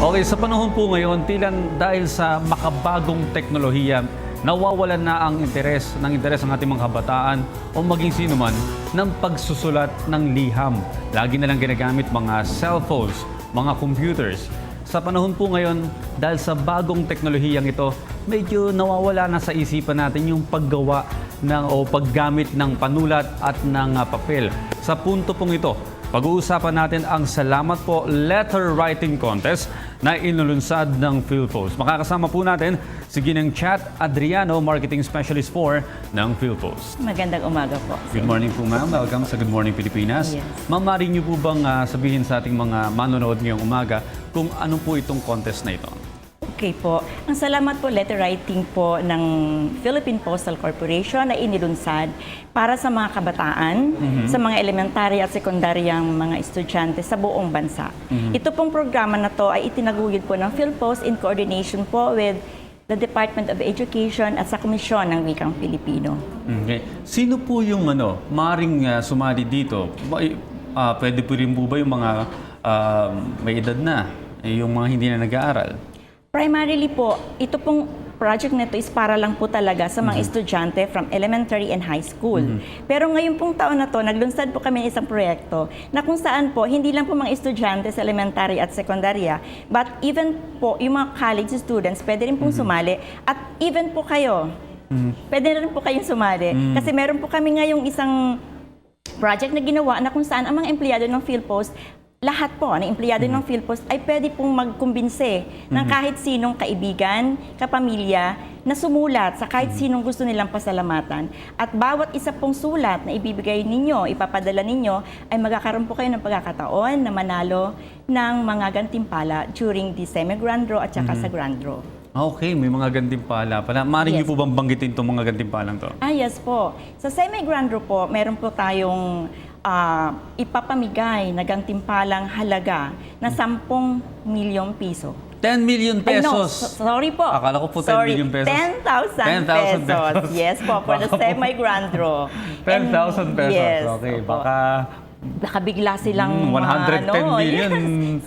Okay, sa panahon po ngayon, tila dahil sa makabagong teknolohiya, nawawalan na ang interes ng ating mga kabataan o maging sino man ng pagsusulat ng liham. Lagi na lang ginagamit mga cellphones, mga computers. Sa panahon po ngayon, dahil sa bagong teknolohiyang ito, medyo nawawala na sa isipan natin yung paggawa o paggamit ng panulat at ng papel. Sa punto pong ito, pag-uusapan natin ang Salamat Po Letter Writing Contest na inulunsad ng PhilPost. Makakasama po natin si Ginang Chat Adriano, Marketing Specialist 4 ng PhilPost. Magandang umaga po. Good morning po ma'am. Welcome sa Good Morning Pilipinas. Yes. Ma'am, maaari niyo po bang sabihin sa ating mga manonood ngayong umaga kung ano po itong contest na ito? Okay po. Ang Salamat Po Letter Writing po ng Philippine Postal Corporation na inilunsad para sa mga kabataan, sa mga elementary at sekundaryang mga estudyante sa buong bansa. Ito pong programa na to ay itinaguyod po ng PhilPost in coordination po with the Department of Education at sa Komisyon ng Wikang Pilipino. Okay. Sino po yung maaaring sumali dito? Pwede po rin po ba yung mga may edad na, yung mga hindi na nag-aaral? Primarily po, ito pong project na ito is para lang po talaga sa mga estudyante from elementary and high school. Pero ngayon pong taon na to, naglunsad po kami ng isang proyekto na kung saan po, hindi lang po mga estudyante sa elementary at sekundarya, but even po yung mga college students, pwede rin pong sumali. At even po kayo, pwede rin po kayong sumali. Kasi meron po kami ngayong isang project na ginawa na kung saan ang mga empleyado ng PhilPost, lahat po ng empleyado ng PhilPost ay pwede pong magkumbinse ng kahit sinong kaibigan, kapamilya na sumulat sa kahit sinong gusto nilang pasalamatan. At bawat isa pong sulat na ibibigay ninyo, ipapadala ninyo, ay magkakaroon po kayo ng pagkakataon na manalo ng mga gantimpala during the semi-grand draw at saka sa grand draw. Okay, may mga gantimpala pala. Maaari niyo po bang banggitin itong mga gantimpalang to? Yes po. Sa semi-grand draw po, meron po tayong ipapamigay na gantimpalang halaga na 10 milyong piso. 10 million pesos? Sorry po. Akala ko po 10 million pesos. 10,000 pesos. Yes po, for the semi-grand draw. 10,000 pesos? Yes, okay, opo. baka bigla silang 110 million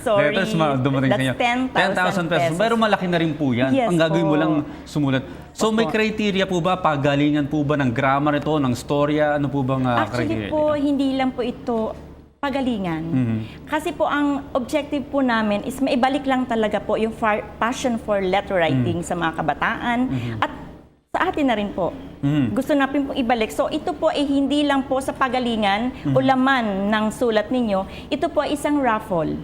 Sorry, letters dumating sa inyo. 10,000 pesos. Pero malaki na rin po yan. Yes Ang gagawin mo po. lang sumulat. So may criteria po ba? Pagalingan po ba ng grammar ito, ng storya? Ano po bang criteria? Actually po, hindi lang po ito pagalingan. Kasi po ang objective po namin is maibalik lang talaga po yung passion for letter writing sa mga kabataan at sa atin na rin po. Gusto natin pong ibalik. So ito po ay hindi lang po sa pagalingan o laman ng sulat ninyo. Ito po ay isang raffle.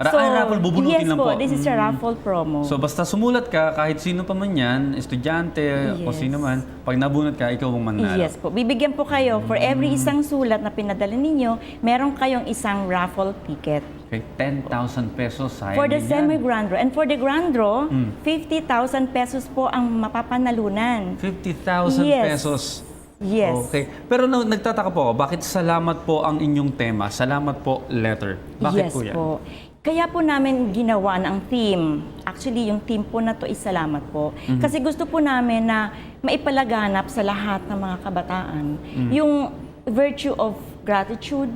Raffle, bubunutin yes lang po. po, this is a raffle promo. So basta sumulat ka, kahit sino pa man yan, estudyante o Yes. sino man, pag nabunot ka, ikaw ang manalo. Yes po. Bibigyan po kayo for every isang sulat na pinadala ninyo, meron kayong isang raffle ticket. Okay, 10,000 pesos, sayang For the din yan. semi-grand draw. And for the grand draw, 50,000 pesos po ang mapapanalunan. 50,000 Yes. pesos. Yes. Okay. Pero nagtataka po ako, bakit salamat po ang inyong tema? Salamat po letter. Bakit yes po yan? po. Kaya po namin ginawa ng theme. Actually, yung theme po na to is salamat po. Kasi gusto po namin na maipalaganap sa lahat ng mga kabataan yung virtue of gratitude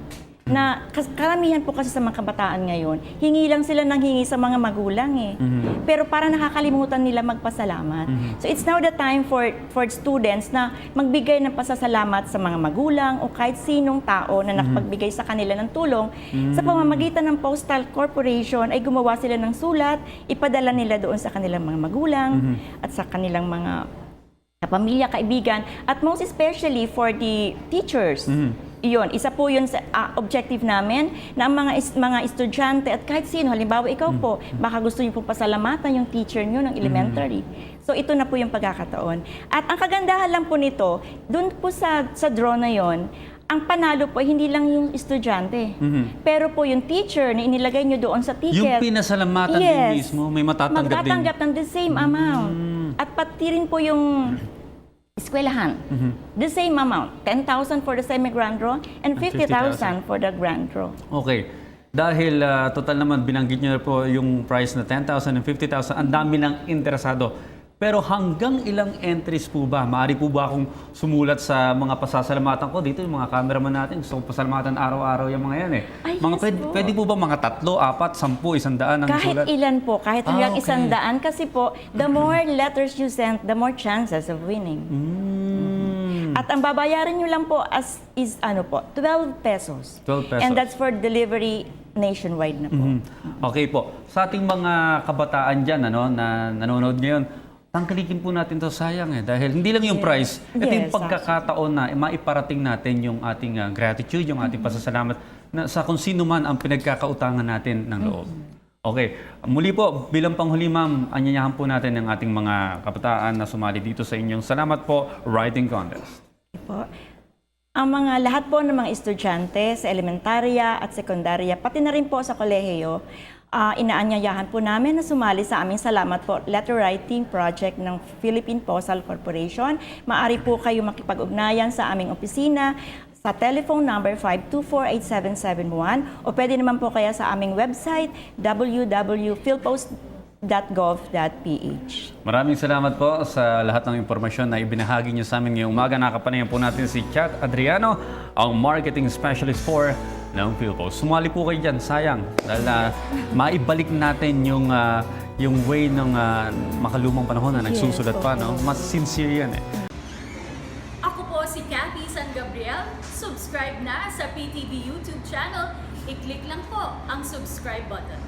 na karamihan po kasi sa mga kabataan ngayon, hingi lang sila ng hingi sa mga magulang eh. Pero para nakakalimutan nila magpasalamat. So it's now the time for students na magbigay ng pasasalamat sa mga magulang o kahit sinong tao na nakapagbigay sa kanila ng tulong. Sa pamamagitan ng Postal Corporation ay gumawa sila ng sulat, ipadala nila doon sa kanilang mga magulang at sa kanilang mga pamilya, kaibigan, at most especially for the teachers. Iyon, isa po yun sa objective namin na ang mga estudyante at kahit sino, halimbawa ikaw po, baka gusto niyo po pasalamatan yung teacher niyo ng elementary. So ito na po yung pagkakataon. At ang kagandahan lang po nito, dun po sa draw na yon, ang panalo po hindi lang yung estudyante. Pero po yung teacher na inilagay nyo doon sa ticket. Yung pinasalamatan din mismo, may matatanggap din. Magtatanggap ng the same amount. At pati rin po yung eskwelahan. The same amount. 10,000 for the semi-grand draw and 50,000 for the grand draw. Okay. Dahil total naman binanggit niyo po yung price na 10,000 and 50,000, ang dami ng interesado. Pero hanggang ilang entries po ba? Maaari po ba akong sumulat sa mga pasasalamatan ko? Dito yung mga cameraman natin, gusto ko pasalamatan araw-araw yung mga yan eh. Ay, Mga yes po. pwede po ba mga 3, 4, 10, 100 ang Kahit sulat? ilan po, kahit hanggang okay. 100 kasi po, the more letters you send, the more chances of winning. At ang babayaran nyo lang po is 12 pesos. 12 pesos. And that's for delivery nationwide na po. Okay po. Sa ating mga kabataan dyan na nanonood ngayon, tangkilikin po natin to, sayang eh. Dahil hindi lang yung prize, ito yung Yes, pagkakataon na maiparating natin yung ating gratitude, yung ating pasasalamat na sa kung sino man ang pinagkakautangan natin ng loob. Okay. Muli po, bilang panghuli ma'am, anyayahan po natin ang ating mga kabataan na sumali dito sa inyong Salamat po Writing Contest. Po. Ang mga lahat po ng mga estudyante sa elementarya at sekundarya, pati na rin po sa kolehiyo, inaanyayahan po namin na sumali sa aming Salamat po Letter Writing Project ng Philippine Postal Corporation. Maaari po kayo makipag-ugnayan sa aming opisina sa telephone number 524-8771 o pwede naman po kaya sa aming website www.philpost.gov.ph. Maraming salamat po sa lahat ng impormasyon na ibinahagi niyo sa amin ngayong umaga. Nakapanayan po natin si Kat Adriano, ang Marketing Specialist for ng Philpost. Sumali po kayo dyan, sayang. Dahil maibalik natin yung way ng makalumang panahon na nagsusulat pa. No? Mas sincere yan eh. Ako po si Cathy San Gabriel. Subscribe na sa PTV YouTube channel. I-click lang po ang subscribe button.